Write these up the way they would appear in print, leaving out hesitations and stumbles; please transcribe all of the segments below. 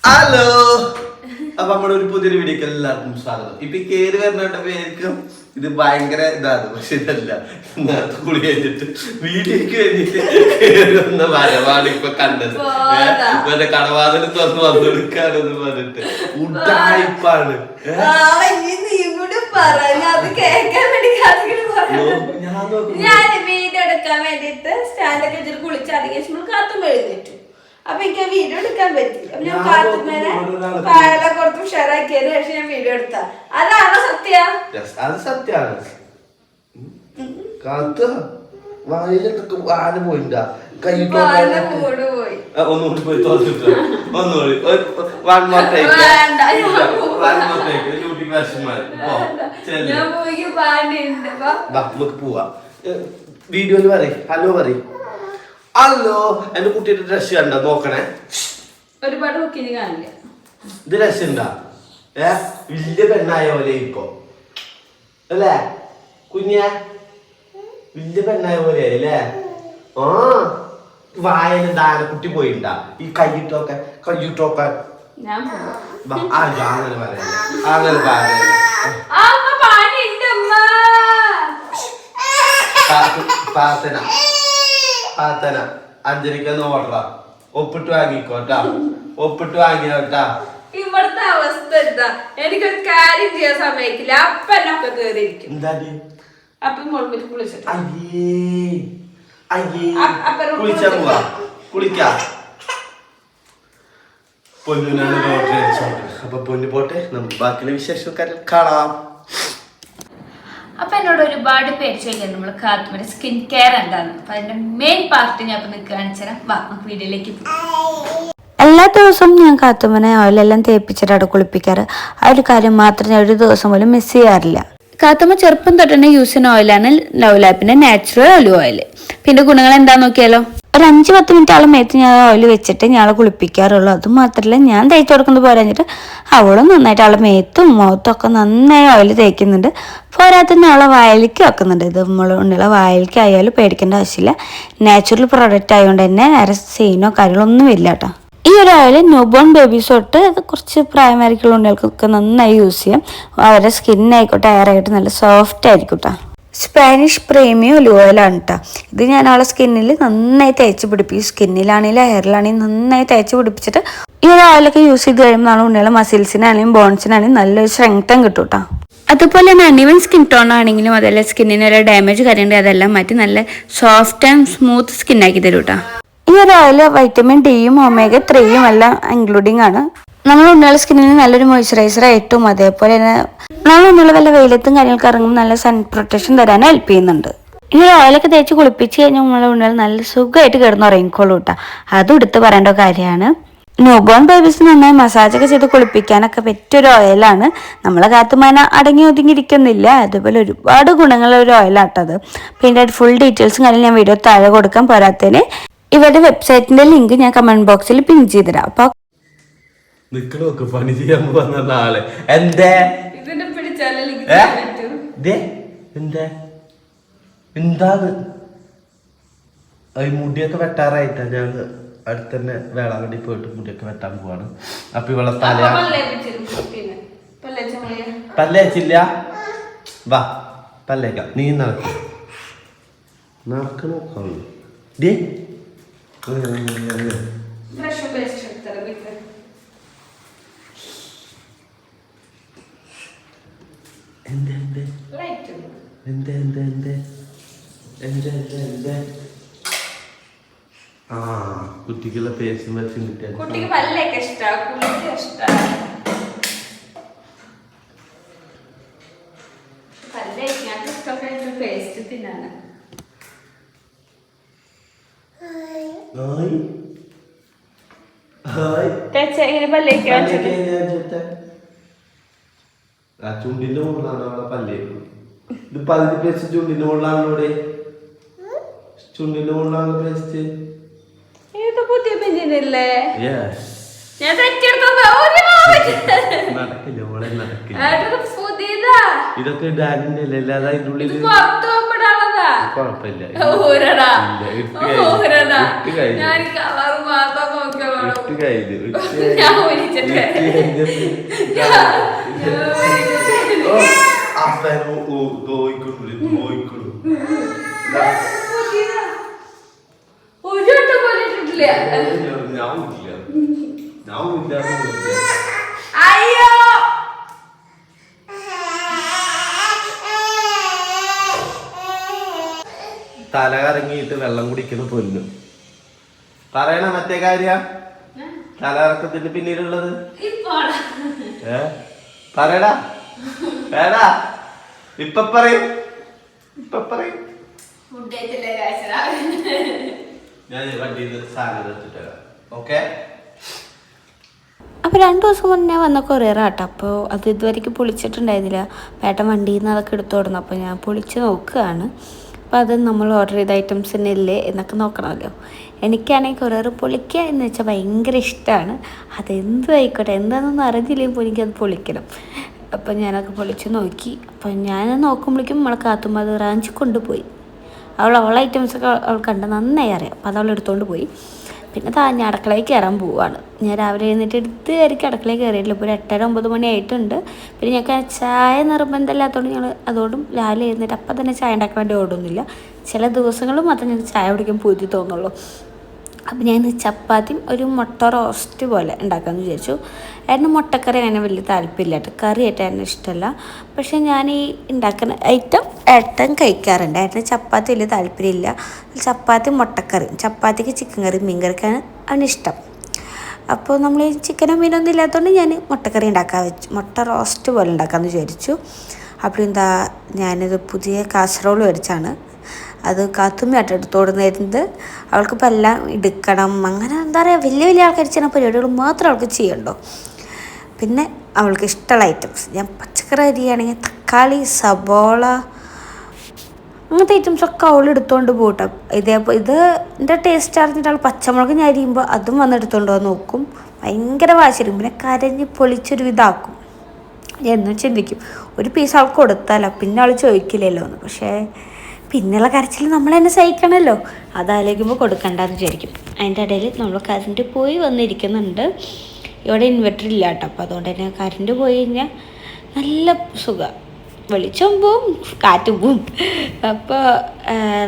Hello, അപ്പൊ നമ്മുടെ ഒരു പുതിയൊരു വീഡിയോക്ക് എല്ലാവർക്കും സ്വാഗതം. ഇപ്പൊ കേറി വരുന്ന പേർക്കും ഇത് ഭയങ്കര ഇതാണ്, പക്ഷെ ഇതല്ല. നേരത്തെ കുളി കഴിഞ്ഞിട്ട് വീഡിയോക്ക് കഴിഞ്ഞിട്ട് കേറി വന്ന വരവാണ് ഇപ്പൊ കണ്ടത്. മറ്റേ കടവാതിൽ തുറന്ന് വന്നെടുക്കാണെന്ന് പറഞ്ഞിട്ട് ഉഡായിപ്പാണ്. ഞാൻ വീഡിയോ എടുക്കാൻ വേണ്ടിട്ട് സ്റ്റാൻഡൊക്കെ വെച്ചിട്ട് കുളിച്ച് അധികം കാത്തും എഴുന്നേറ്റു. അപ്പൊ എനിക്ക് വീഡിയോ എടുക്കാൻ പറ്റില്ല. ഞാൻ കാത്തുമേനെ പാഴ കൊടുത്ത് ഉഷാറാക്കിയതിന് ശേഷം ഞാൻ വീഡിയോ എടുത്ത. അതാണോ സത്യം? അത് സത്യാണ്. കാത്ത് വായിലൊക്കെ ആന പോയിണ്ടാ ഒന്നുകൂടി പോയി തോന്നിട്ട് ഒന്നുകൂടി നമുക്ക് പോവാം. വീഡിയോയില് പറയും ഹലോ പറയും. ഹലോ, എന്റെ കുട്ടിയുടെ ഡ്രസ് കണ്ട നോക്കണേ. ഒരുപാട് നോക്കി കാണില്ല. ഇത് ഡ്രസ് ഉണ്ടാ വലിയ പെണ്ണായ പോലെ ഇപ്പൊ അല്ലേ കുഞ്ഞ? വലിയ പെണ്ണായ പോലെ അല്ലേ? ആ വായന ദാനക്കുട്ടി പോയിണ്ടാ ഈ കൈയിട്ടൊക്കെ അങ്ങനെ പറയല്ലേ, അങ്ങനെ പറയല്ലേ. പ്രാർത്ഥന അഞ്ജലിക്കൊന്ന് ഓർഡറാ. ഒപ്പിട്ട് വാങ്ങിക്കോട്ടാ, ഒപ്പിട്ട് വാങ്ങിയോട്ടാ. ഇവിടുത്തെ അവസ്ഥ എന്താ? എനിക്കൊരു കാര്യം ചെയ്യാൻ സമയത്തില്ല. അപ്പനൊക്കെ കേറിയിരിക്കും. അപ്പം കുളിച്ചിട്ട് കുളിച്ചാ പോവാ, കുളിക്കാം. പൊന്നിനാണ് ഓർഡർ അടിച്ചോണ്ട്. അപ്പൊ പൊന്നു പോട്ടെ, നമുക്ക് ബാക്കിയുള്ള വിശേഷക്കാർ കാണാം. അപ്പൊ എന്നോട് ഒരുപാട് പേര് ചോദിക്കുന്നത് നമ്മൾ കാത്തുമര സ്കിൻ കെയർ എന്താണ്. അപ്പൊ അതിന്റെ മെയിൻ പാർട്ട് ഞാൻ ഇപ്പൊ കാണിച്ചു തരാം. വാ നമുക്ക് വീഡിയോയിലേക്ക് പോകാം. എല്ലാ ദിവസവും ഞാൻ കാത്തുമ്മനെ ഓയിലെല്ലാം തേപ്പിച്ചിട്ടാണ് കുളിപ്പിക്കാറ്. ആ ഒരു കാര്യം മാത്രം ഞാൻ ഒരു ദിവസം പോലും മിസ് ചെയ്യാറില്ല. കാത്തുമ്മ ചെറുപ്പം തൊട്ട് തന്നെ യൂസ് ചെയ്യുന്ന ഓയിലാണ് ലവ് ലാപ്പിന്റെ നാച്ചുറൽ ഒലിവ് ഓയിൽ. പിന്നെ ഗുണങ്ങൾ എന്താന്ന് നോക്കിയാലോ. ഒരു 5-10 മിനിറ്റോളം മേത്ത് ഞാൻ ഓയിൽ വെച്ചിട്ട് ഞാളെ കുളിപ്പിക്കാറുള്ളൂ. അതും മാത്രമല്ല ഞാൻ തേച്ച് കൊടുക്കുന്നത് പോരാഞ്ഞിട്ട് അവളും നന്നായിട്ട് അവളെ മേത്തും മുഖത്തും ഒക്കെ നന്നായി ഓയിൽ തേക്കുന്നുണ്ട്. പോരാത്തന്നെ അവളെ വായിലേക്ക് വെക്കുന്നുണ്ട്. ഇത് നമ്മളുള്ള വായിലേക്ക് ആയാലും പേടിക്കേണ്ട ആവശ്യമില്ല. നാച്ചുറൽ പ്രോഡക്റ്റ് ആയതുകൊണ്ട് തന്നെ വേറെ സീനോ കാര്യങ്ങളൊന്നും ഇല്ല കേട്ടോ. ഈ ഒരു ഓയിൽ ന്യൂബോൺ ബേബീസ് തൊട്ട് കുറച്ച് പ്രായമായിരിക്കുള്ള ഉണ്ണികൾക്കൊക്കെ നന്നായി യൂസ് ചെയ്യാം. അവരുടെ സ്കിന്നായിക്കോട്ടെ ഹെയറായിട്ട് നല്ല സോഫ്റ്റ് ആയിരിക്കും കേട്ടോ. സ്പാനിഷ് പ്രീമിയം ഒലിവ് ഓയിലാണ് കേട്ടോ. ഇത് ഞാൻ അവളെ സ്കിന്നിൽ നന്നായി തേച്ച് പിടിപ്പിക്കും. സ്കിന്നിലാണെങ്കിലും ഹെയറിലാണെങ്കിലും നന്നായി തേച്ച് പിടിപ്പിച്ചിട്ട് ഈ ഒരു ഓയിലൊക്കെ യൂസ് ചെയ്ത് കഴിയുമ്പോൾ നമ്മുടെ ഉണ്ണികളെ മസിൽസിനാണെങ്കിലും ബോൺസിനാണെങ്കിലും നല്ലൊരു സ്ട്രെങ്ത്തും കിട്ടും കേട്ടോ. അതുപോലെ തന്നെ അൺഈവൻ സ്കിൻ ടോൺ ആണെങ്കിലും അതല്ല സ്കിന്നിന് ഒരു ഡാമേജ് കാര്യമുണ്ട് അതെല്ലാം മാറ്റി നല്ല സോഫ്റ്റ് ആൻഡ് സ്മൂത്ത് സ്കിന്നാക്കി തരും കേട്ടോ. ഈ ഒരു ഓയിൽ വൈറ്റമിൻ ഡിയും ഒമേഗ 3യും എല്ലാം ഇൻക്ലൂഡിങ് ആണ്. നമ്മൾ ഉണ്ണികളുടെ സ്കിന്നിന് നല്ലൊരു മോയ്സ്ചറൈസർ ആയിട്ടും അതേപോലെ തന്നെ നമ്മൾ ഉണ്ണികൾ വല്ല വെയിലത്തും കാര്യങ്ങൾക്ക് ഇറങ്ങുമ്പോൾ നല്ല സൺ പ്രൊട്ടക്ഷൻ തരാൻ ഹെൽപ്പ് ചെയ്യുന്നുണ്ട്. ഈ ഒരു ഓയിലൊക്കെ തേച്ച് കുളിപ്പിച്ച് കഴിഞ്ഞാൽ നമ്മളെ ഉണ്ണികൾ നല്ല സുഖമായിട്ട് കിടന്ന് ഉറങ്ങിക്കോളൂ കേട്ടോ. അതും എടുത്ത് പറയേണ്ട കാര്യമാണ്. ന്യൂബോൺ ബേബീസ് നന്നായി മസാജൊക്കെ ചെയ്ത് കുളിപ്പിക്കാനൊക്കെ പറ്റിയൊരു ഓയിലാണ്. നമ്മളെ കാത്തുമാന അടങ്ങി ഒതുങ്ങിയിരിക്കുന്നില്ല. അതുപോലെ ഒരുപാട് ഗുണങ്ങളുള്ള ഒരു ഓയിലാട്ടത്. പിന്നെ ഫുൾ ഡീറ്റെയിൽസും കാര്യം ഞാൻ വീഡിയോ താഴെ കൊടുക്കാൻ. പോരാത്തതിന് ഇവരുടെ വെബ്സൈറ്റിന്റെ ലിങ്ക് ഞാൻ കമന്റ് ബോക്സിൽ പിൻ ചെയ്തിടാം. അപ്പൊ പണി ചെയ്യാൻ പോകുന്ന ആള് എന്തേ എന്താന്ന് മുടിയൊക്കെ വെട്ടാറായിട്ടാ. ഞാൻ അടുത്ത് തന്നെ വേളാങ്കണ്ണി പോയിട്ട് മുടിയൊക്കെ വെട്ടാൻ പോവാണ്. അപ്പൊ ഇവളെ പല്ലേച്ചില്ല. വാ പല്ലേക്കാം. നീ നടക്കണോ? കുട്ടിക്കുള്ള പേസ്റ്റ് മത്സ്യം കിട്ടിയ കുട്ടിക്ക് പല്ലൊക്കെ പേസ്റ്റ് തിന്നാണ്. ചുണ്ടിന്റെ മുകളിലാണ് അവളെ പല്ലേക്ക്. ഇത് പല്ല് പേസ്റ്റ് ചുണ്ടിന്റെ മുകളിലാണോടെ? ചുണ്ടിന്റെ മുകളിലാണ് പേസ്റ്റ്. പുതിയ പെണ്ണിനല്ലേ? ഞാൻ ഇതൊക്കെ ഡാഡിന്റെ അല്ലേ? അല്ലാതെ ഇതിന്റെ ഉള്ളിൽ കുഴപ്പമില്ല. ഊരടാ ഊരടാ ഇട്ട് കഴിഞ്ഞു. ഞാൻ കളർ മാത്രം നോക്കിയോളൂ. ഇട്ട് കഴിഞ്ഞു. ഞാൻ ഒഴിച്ചിട്ട് ഓ, അപ്പൻ നോയിക്കൊള്ളു. ഒരു വട്ടം പോലും ഇട്ടിട്ടില്ല. അയ്യോ തല കറങ്ങിയിട്ട് വെള്ളം കുടിക്കുന്ന പൊന്നു പറയണ മറ്റേ കാര്യ തല കറക്കത്തിന്റെ പിന്നിലുള്ളത് പറയടാ വേടാ ഇപ്പൊ പറയും ഞാൻ വണ്ടിയിൽ സാധനം എടുത്തിട്ട് ഓക്കെ. അപ്പോൾ 2 ദിവസം മുന്നേ വന്ന കൊറിയറാട്ടോ. അപ്പോൾ അത് ഇതുവരെയ്ക്ക് പൊളിച്ചിട്ടുണ്ടായിരുന്നില്ല. ഏട്ടൻ വണ്ടിയിൽ നിന്ന് അതൊക്കെ എടുത്തു കൊടുന്നു. അപ്പോൾ ഞാൻ പൊളിച്ച് നോക്കുകയാണ്. അപ്പോൾ അത് നമ്മൾ ഓർഡർ ചെയ്ത ഐറ്റംസ് തന്നെ ഇല്ലേ എന്നൊക്കെ നോക്കണമല്ലോ. എനിക്കാണെങ്കിൽ കൊറിയർ പൊളിക്കുക എന്ന് വെച്ചാൽ ഭയങ്കര ഇഷ്ടമാണ്. അതെന്തും ആയിക്കോട്ടെ, എന്താണെന്നൊന്നും അറിഞ്ഞില്ലെങ്കിൽ എനിക്കത് പൊളിക്കണം. അപ്പോൾ ഞാനൊക്കെ പൊളിച്ച് നോക്കി. അപ്പോൾ ഞാൻ നോക്കുമ്പോഴേക്കും നമ്മളെ കാത്തുമ്പോൾ അത് റാഞ്ചി കൊണ്ടുപോയി. അവളെ ഐറ്റംസൊക്കെ അവൾ കണ്ട് നന്നായി അറിയാം. അപ്പോൾ അത് അവൾ എടുത്തുകൊണ്ട് പോയി. പിന്നെ ഞാൻ അടുക്കളയിൽ കയറാൻ പോവുകയാണ്. ഞാൻ രാവിലെ എഴുന്നേറ്റ് എടുത്ത് കയറിക്ക് അടുക്കളയിൽ കയറിയിട്ടില്ല. ഇപ്പോൾ ഒരു 8:30-9 മണി ആയിട്ടുണ്ട്. പിന്നെ ഞങ്ങൾക്ക് ചായ നിർബന്ധമില്ലാത്തതുകൊണ്ട് ഞങ്ങൾ അതുകൊണ്ടും രാവിലെ എഴുന്നേറ്റ് അപ്പം തന്നെ ചായ ഉണ്ടാക്കാൻ വേണ്ടി ഓടുന്നില്ല. ചില ദിവസങ്ങളിൽ മാത്രം ഞങ്ങൾക്ക് ചായ കുടിക്കാൻ പൂതി തോന്നുള്ളൂ. അപ്പം ഞാൻ ചപ്പാത്തിയും ഒരു മുട്ട റോസ്റ്റ് പോലെ ഉണ്ടാക്കാമെന്ന് വിചാരിച്ചു. ഏട്ടന് മുട്ടക്കറി അങ്ങനെ വലിയ താല്പര്യമില്ല കേട്ടോ. കറിയായിട്ട് ഏട്ടന് ഇഷ്ടമല്ല. പക്ഷേ ഞാൻ ഈ ഉണ്ടാക്കുന്ന ഐറ്റം ഏട്ടൻ കഴിക്കാറുണ്ട്. ഏട്ടന് ചപ്പാത്തി വലിയ താല്പര്യമില്ല. ചപ്പാത്തി മുട്ടക്കറി, ചപ്പാത്തിക്ക് ചിക്കൻ കറി, മീൻ കറിക്കാണ് അവനിഷ്ടം. അപ്പോൾ നമ്മൾ ചിക്കനോ മീനൊന്നും ഇല്ലാത്തതുകൊണ്ട് ഞാൻ മുട്ടക്കറി ഉണ്ടാക്കാൻ വെച്ചു. മുട്ട റോസ്റ്റ് പോലെ ഉണ്ടാക്കാമെന്ന് വിചാരിച്ചു. അപ്പോൾ ഞാനിത് പുതിയ കാസറോൾ മേടിച്ചാണ്. അത് കാത്തുമ്മയായിട്ട് എടുത്തോടുന്നത്. അവൾക്കിപ്പോൾ എല്ലാം എടുക്കണം, അങ്ങനെ എന്താ പറയുക, വലിയ ആൾക്കാർ ചെയ്യുന്ന പരിപാടികൾ മാത്രം അവൾക്ക് ചെയ്യണ്ടോ. പിന്നെ അവൾക്ക് ഇഷ്ടമുള്ള ഐറ്റംസ്, ഞാൻ പച്ചക്കറി അരിയാണെങ്കിൽ തക്കാളി, സബോള, അങ്ങനത്തെ ഐറ്റംസൊക്കെ അവൾ എടുത്തുകൊണ്ട് പോകട്ടെ. ഇത് എൻ്റെ ടേസ്റ്റ് അറിഞ്ഞിട്ട് അവൾ പച്ചമുളക് ഞാൻ അരിയുമ്പോൾ അതും വന്നെടുത്തുകൊണ്ട് വന്ന് നോക്കും. ഭയങ്കര വാശിയും. പിന്നെ കരഞ്ഞ് പൊളിച്ചൊരു ഇതാക്കും. ഞാൻ എന്നും ചിന്തിക്കും ഒരു പീസ് അവൾക്ക് കൊടുത്താലോ, പിന്നെ അവൾ ചോദിക്കില്ലല്ലോ എന്ന്. പക്ഷേ പിന്നെയുള്ള കരച്ചിൽ നമ്മൾ തന്നെ സഹിക്കണമല്ലോ. അതാലോചിക്കുമ്പോൾ കൊടുക്കണ്ടെന്ന് വിചാരിക്കും. അതിൻ്റെ ഇടയിൽ നമ്മൾ കറണ്ട് പോയി വന്നിരിക്കുന്നുണ്ട്. ഇവിടെ ഇൻവെർട്ടർ ഇല്ല കേട്ടോ. അപ്പോൾ അതുകൊണ്ട് തന്നെ കറണ്ട് പോയി കഴിഞ്ഞാൽ നല്ല സുഖം, വെളിച്ചം പോവും, കാറ്റും പോവും. അപ്പോൾ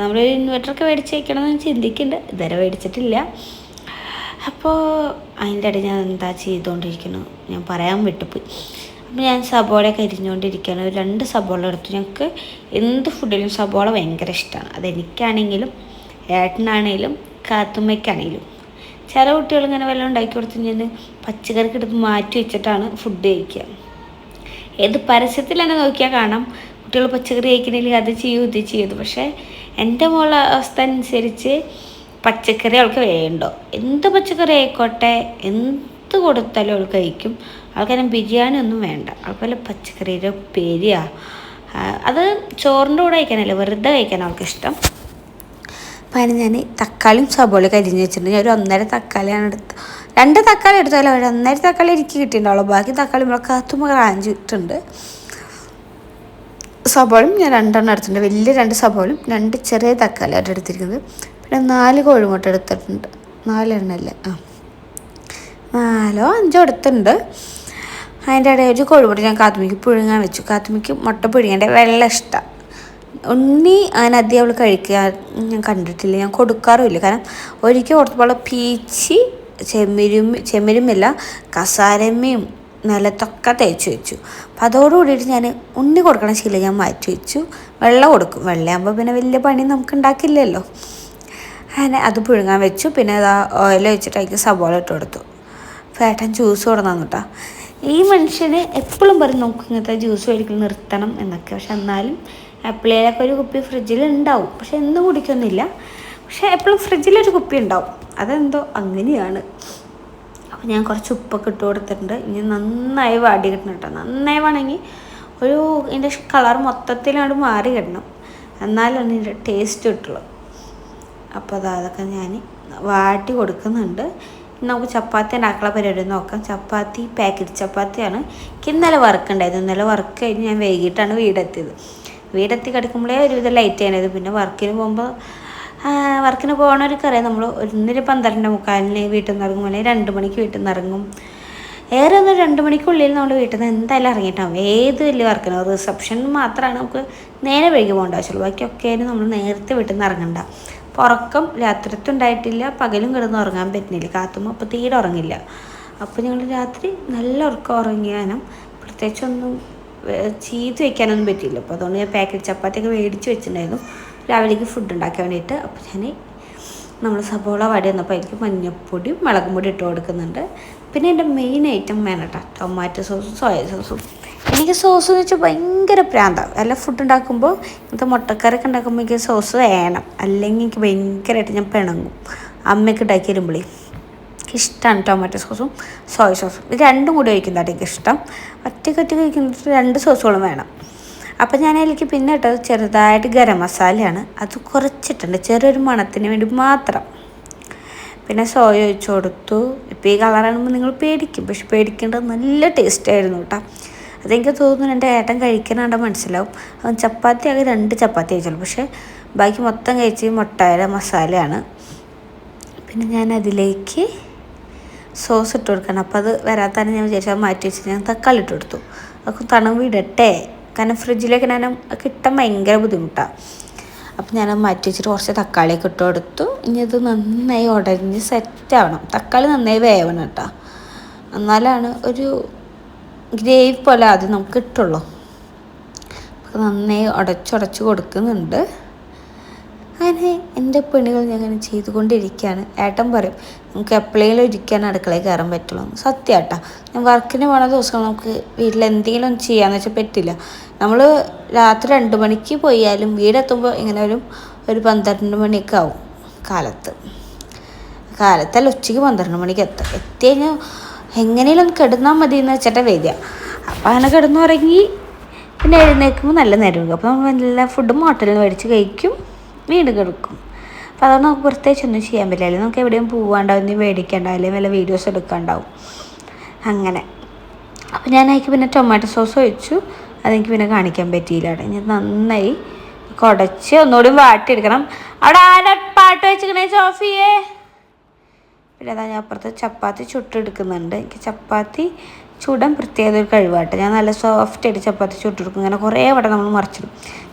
നമ്മൾ ഇൻവെർട്ടറൊക്കെ മേടിച്ച് വയ്ക്കണമെന്ന് ചിന്തിക്കുന്നുണ്ട്. ഇതുവരെ മേടിച്ചിട്ടില്ല. അപ്പോൾ അതിൻ്റെ ഇടയിൽ ഞാൻ എന്താ ചെയ്തുകൊണ്ടിരിക്കുന്നു ഞാൻ പറയാൻ വിട്ടുപോയി. അപ്പോൾ ഞാൻ സബോളയൊക്കെ അരിഞ്ഞുകൊണ്ടിരിക്കുകയാണ്. ഒരു 2 സബോള എടുത്തു. ഞങ്ങൾക്ക് എന്ത് ഫുഡിലും സബോള ഭയങ്കര ഇഷ്ടമാണ്. അതെനിക്കാണെങ്കിലും ഏട്ടനാണെങ്കിലും കാത്തുമ്മയ്ക്കാണെങ്കിലും. ചില കുട്ടികൾ ഇങ്ങനെ വല്ലതും ഉണ്ടാക്കി കൊടുത്ത് ഞാൻ പച്ചക്കറിക്ക് എടുത്ത് മാറ്റി വെച്ചിട്ടാണ് ഫുഡ് കഴിക്കുക. ഏത് പരസ്യത്തിൽ തന്നെ നോക്കിയാൽ കാണാം കുട്ടികൾ പച്ചക്കറി കഴിക്കണമെങ്കിൽ അത് ചെയ്യൂ ഇത് ചെയ്തു. പക്ഷേ എൻ്റെ മോളെ അവസ്ഥ അനുസരിച്ച് പച്ചക്കറി അവൾക്ക് വേണ്ടോ. എന്ത് പച്ചക്കറി ആയിക്കോട്ടെ, എന്ത് കൊടുത്താലും അവൾ കഴിക്കും. ആൾക്കാരും ബിരിയാണി ഒന്നും വേണ്ട. അതുപോലെ പച്ചക്കറിയുടെ ഉപ്പേരിയാ, അത് ചോറിൻ്റെ കൂടെ കഴിക്കാനല്ല, വെറുതെ കഴിക്കാൻ അവൾക്ക് ഇഷ്ടം. അപ്പം അതിന് ഞാൻ തക്കാളിയും സബോളയൊക്കെ അരിഞ്ഞ് വെച്ചിട്ടുണ്ട്. ഞാൻ ഒരു 1.5 തക്കാളിയാണ് എടുത്തത്. 2 തക്കാളി എടുത്താലും ഒരു 1.5 തക്കാളി എനിക്ക് കിട്ടിയിട്ടുണ്ടാവുള്ളൂ. ബാക്കി തക്കാളി നമ്മൾ കാത്തുമ്പോൾ റാഞ്ചിട്ടുണ്ട്. സബോളയും ഞാൻ 2 എണ്ണം എടുത്തിട്ടുണ്ട്. വലിയ 2 സബോളയും 2 ചെറിയ തക്കാളിയാണ് എടുത്തിരിക്കുന്നത്. പിന്നെ 4 കോഴിമുട്ട എടുത്തിട്ടുണ്ട്. 4 എണ്ണല്ല, 4 or 5 എടുത്തിട്ടുണ്ട്. അതിൻ്റെ ഇടയിൽ ഒരു കോഴിമുട്ട ഞാൻ കാത്തുമ്മിക്ക് പുഴുങ്ങാൻ വെച്ചു. കാത്തുമ്മിക്ക് മുട്ട പുഴുങ്ങേണ്ട വെള്ളം ഇഷ്ടമാണ്. ഉണ്ണി അങ്ങനെ അധികം അവൾ കഴിക്കുക ഞാൻ കണ്ടിട്ടില്ല, ഞാൻ കൊടുക്കാറുമില്ല. കാരണം ഒരിക്കൽ കൊടുത്തപ്പോൾ പീച്ചി ചെമ്മരുമില്ല കസാരമ്മയും നിലത്തൊക്കെ തേച്ച് വെച്ചു. അപ്പോൾ അതോടുകൂടിയിട്ട് ഞാൻ ഉണ്ണി കൊടുക്കണ ശീലം ഞാൻ മാറ്റി വെച്ചു. വെള്ളം കൊടുക്കും. വെള്ളയാകുമ്പോൾ പിന്നെ വലിയ പണി നമുക്ക് ഉണ്ടാക്കില്ലല്ലോ. അങ്ങനെ അത് പുഴുങ്ങാൻ വെച്ചു. പിന്നെ അത് ഓയിൽ വെച്ചിട്ട് അതിലേക്ക് സബോള ഇട്ട് കൊടുത്തു. അപ്പോൾ ഏട്ടൻ ജ്യൂസ് കൊടുന്നു കേട്ടോ. ഈ മനുഷ്യന് എപ്പോഴും പറയും നമുക്ക് ഇങ്ങനത്തെ ജ്യൂസ് മേടിക്കൽ നിർത്തണം എന്നൊക്കെ. പക്ഷെ എന്നാലും എപ്പോഴേലൊക്കെ ഒരു കുപ്പി ഫ്രിഡ്ജിൽ ഉണ്ടാവും. പക്ഷെ എന്നും കുടിക്കൊന്നുമില്ല. പക്ഷെ എപ്പോഴും ഫ്രിഡ്ജിലൊരു കുപ്പി ഉണ്ടാവും. അതെന്തോ അങ്ങനെയാണ്. അപ്പോൾ ഞാൻ കുറച്ച് ഉപ്പൊക്കെ ഇട്ട് കൊടുത്തിട്ടുണ്ട്. ഇനി നന്നായി വാടി കിട്ടണം കേട്ടോ. നന്നായി വേണമെങ്കിൽ ഒരു ഇതിൻ്റെ കളർ മൊത്തത്തിലാണ് മാറി കിട്ടണം, എന്നാലാണ് ഇതിൻ്റെ ടേസ്റ്റ് കിട്ടുള്ളൂ. അപ്പോൾ അതൊക്കെ ഞാൻ വാട്ടി കൊടുക്കുന്നുണ്ട്. നമുക്ക് ചപ്പാത്തി ഉണ്ടാക്കാനുള്ള പരിപാടി നോക്കാം. ചപ്പാത്തി പാക്കറ്റ് ചപ്പാത്തിയാണ്. എനിക്ക് ഇന്നലെ വർക്ക് ഉണ്ടായിരുന്നു. ഇന്നലെ വർക്ക് കഴിഞ്ഞ് ഞാൻ വൈകിട്ടാണ് വീടെത്തിയത്. വീടെത്തി കിടക്കുമ്പോഴേ ഒരുവിധം ലൈറ്റ് ചെയ്യണത്. പിന്നെ വർക്കിന് പോകണവർക്കറിയാം നമ്മൾ 1:12 വീട്ടിൽ നിന്ന് ഇറങ്ങും, അല്ലെങ്കിൽ 2 മണിക്ക് വീട്ടിൽ നിന്ന് ഇറങ്ങും. ഏറെ ഒന്ന് 2 മണിക്കുള്ളിൽ നമ്മൾ വീട്ടിൽ നിന്ന് എന്തായാലും ഇറങ്ങിയിട്ടാവും. ഏത് വലിയ വർക്കിനോ റിസപ്ഷൻ മാത്രമാണ് നമുക്ക് നേരെ വൈകി പോകേണ്ട ആവശ്യമുള്ളൂ. ബാക്കിയൊക്കെ നമ്മൾ നേരത്തെ വീട്ടിൽ നിന്ന് ഇറങ്ങണ്ട. അപ്പോൾ ഉറക്കം രാത്രിത്തും ഉണ്ടായിട്ടില്ല, പകലും കിടന്ന് ഉറങ്ങാൻ പറ്റുന്നില്ല. കാത്തുമ്പോൾ അപ്പോൾ തീരെ ഉറങ്ങില്ല. അപ്പോൾ ഞങ്ങൾ രാത്രി നല്ല ഉറക്കം ഉറങ്ങിയാനും പ്രത്യേകിച്ചൊന്നും ചെയ്ത് വെക്കാനൊന്നും പറ്റിയില്ല. അപ്പോൾ അതുകൊണ്ട് ഞാൻ പാക്കറ്റ് ചപ്പാത്തിയൊക്കെ മേടിച്ച് വെച്ചിട്ടുണ്ടായിരുന്നു രാവിലേക്ക് ഫുഡ് ഉണ്ടാക്കാൻ വേണ്ടിയിട്ട്. അപ്പോൾ നമ്മൾ സബോള വടി വന്നപ്പോൾ എനിക്ക് മഞ്ഞൾപ്പൊടിയും മുളകും പൊടി ഇട്ട് കൊടുക്കുന്നുണ്ട്. പിന്നെ എൻ്റെ മെയിൻ ഐറ്റം വേണം കേട്ടോ, ടൊമാറ്റോ സോസും സോയ സോസും. എനിക്ക് സോസ് എന്ന് വെച്ചാൽ ഭയങ്കര പ്രാന്താണ്. എല്ലാ ഫുഡ് ഉണ്ടാക്കുമ്പോൾ ഇങ്ങനത്തെ മുട്ടക്കറിയൊക്കെ ഉണ്ടാക്കുമ്പോൾ എനിക്ക് സോസ് വേണം, അല്ലെങ്കിൽ എനിക്ക് ഭയങ്കരമായിട്ട് ഞാൻ പിണങ്ങും. അമ്മയ്ക്ക് ഉണ്ടാക്കി തരുമ്പോഴേ ഇഷ്ടമാണ് ടൊമാറ്റോ സോസും സോയ സോസും. ഇത് രണ്ടും കൂടി കഴിക്കുന്നതാണ് എനിക്കിഷ്ടം. ഒറ്റയ്ക്ക് കഴിക്കുന്നത് 2 സോസുകളും വേണം. അപ്പം ഞാൻ അതിലേക്ക് പിന്നെ ഇട്ടത് ചെറുതായിട്ട് ഗരം മസാലയാണ്, അത് കുറച്ചിട്ടുണ്ട് ചെറിയൊരു മണത്തിന് വേണ്ടി മാത്രം. പിന്നെ സോയ ഒഴിച്ച് കൊടുത്തു. ഇപ്പോൾ ഈ കളറാകുമ്പോൾ നിങ്ങൾ പേടിക്കും, പക്ഷെ പേടിക്കേണ്ടത് നല്ല ടേസ്റ്റായിരുന്നു കേട്ടോ. അതെനിക്ക് തോന്നുന്നു എൻ്റെ ഏട്ടൻ കഴിക്കാനാണ്ട് മനസ്സിലാവും. അവൻ ചപ്പാത്തി ആകെ 2 ചപ്പാത്തി കഴിച്ചുള്ളൂ, പക്ഷേ ബാക്കി മൊത്തം കഴിച്ച് മുട്ടയുടെ മസാലയാണ്. പിന്നെ ഞാൻ അതിലേക്ക് സോസ് ഇട്ട് കൊടുക്കണം. അപ്പോൾ അത് വരാത്താണ് ഞാൻ വിചാരിച്ചാൽ മാറ്റി വെച്ചിട്ട് ഞാൻ തക്കാളി ഇട്ട് കൊടുത്തു. അതൊക്കെ തണുവ് ഇടട്ടെ, കാരണം ഫ്രിഡ്ജിലേക്ക് ഞാൻ കിട്ടാൻ ഭയങ്കര ബുദ്ധിമുട്ടാണ്. അപ്പം ഞാനത് മാറ്റി വെച്ചിട്ട് കുറച്ച് തക്കാളിയൊക്കെ ഇട്ട് കൊടുത്തു. ഇനി ഇത് നന്നായി ഉടഞ്ഞ് സെറ്റാവണം. തക്കാളി നന്നായി വേവണം കേട്ടോ, എന്നാലാണ് ഒരു ഗ്രേവി പോലെ ആദ്യം നമുക്ക് കിട്ടുള്ളൂ. അപ്പോൾ നന്നായി ഉടച്ചുടച്ച് കൊടുക്കുന്നുണ്ട്. അങ്ങനെ എൻ്റെ പണികൾ ഞാൻ അങ്ങനെ ചെയ്തുകൊണ്ടിരിക്കുകയാണ്. ഏട്ടൻ പറയും നമുക്ക് എപ്പോഴെങ്കിലും ഇരിക്കാൻ അടുക്കളയിൽ കയറാൻ പറ്റുള്ളൂ. സത്യം കേട്ടോ, ഞാൻ വർക്കിന് പോണ ദിവസം നമുക്ക് വീട്ടിൽ എന്തെങ്കിലും ചെയ്യാന്ന് വെച്ചാൽ പറ്റില്ല. നമ്മൾ രാത്രി 2 മണിക്ക് പോയാലും വീടെത്തുമ്പോൾ ഇങ്ങനെ ഒരു 12 മണിയൊക്കെ ആവും. കാലത്തല്ല ഉച്ചയ്ക്ക് 12 മണിക്ക് എത്തി കഴിഞ്ഞാൽ എങ്ങനെയും കിടന്നാൽ മതി എന്ന് വെച്ചിട്ട് വരിക. അപ്പോൾ അങ്ങനെ കിടന്നുറങ്ങി പിന്നെ എഴുന്നേൽക്കുമ്പോൾ നല്ല നേരം വരും. അപ്പോൾ നമ്മൾ എല്ലാ ഫുഡും ഹോട്ടലിൽ നിന്ന് മേടിച്ച് കഴിക്കും, വീണ്ടും കിടക്കും. അപ്പോൾ അതുകൊണ്ട് നമുക്ക് പ്രത്യേകിച്ചൊന്നും ചെയ്യാൻ പറ്റില്ല. അല്ലെങ്കിൽ നമുക്ക് എവിടെയും പോകാണ്ടാവും, ഒന്നും മേടിക്കാണ്ടാവും, അല്ലെങ്കിൽ വല്ല വീഡിയോസ് എടുക്കാണ്ടാവും അങ്ങനെ. അപ്പോൾ ഞാൻ അതിലേക്ക് പിന്നെ ടൊമാറ്റോ സോസ് ഒഴിച്ചു. അതെനിക്ക് പിന്നെ കാണിക്കാൻ പറ്റിയില്ല. ഞാൻ നന്നായി കുടച്ച് ഒന്നുകൂടി വാട്ടിയെടുക്കണം. അവിടെ ആരാ പാട്ട് വെച്ചിരിക്കണേ സോഫിയേ? പിന്നെ അതാ ഞാൻ അപ്പുറത്ത് ചപ്പാത്തി ചുട്ടെടുക്കുന്നുണ്ട്. എനിക്ക് ചപ്പാത്തി ചുടാൻ പ്രത്യേകത ഒരു കഴിവാട്ടെ. ഞാൻ നല്ല സോഫ്റ്റായിട്ട് ചപ്പാത്തി ചുട്ടെടുക്കും. ഇങ്ങനെ കുറേ വട്ടം നമ്മൾ മറിച്ചിടും.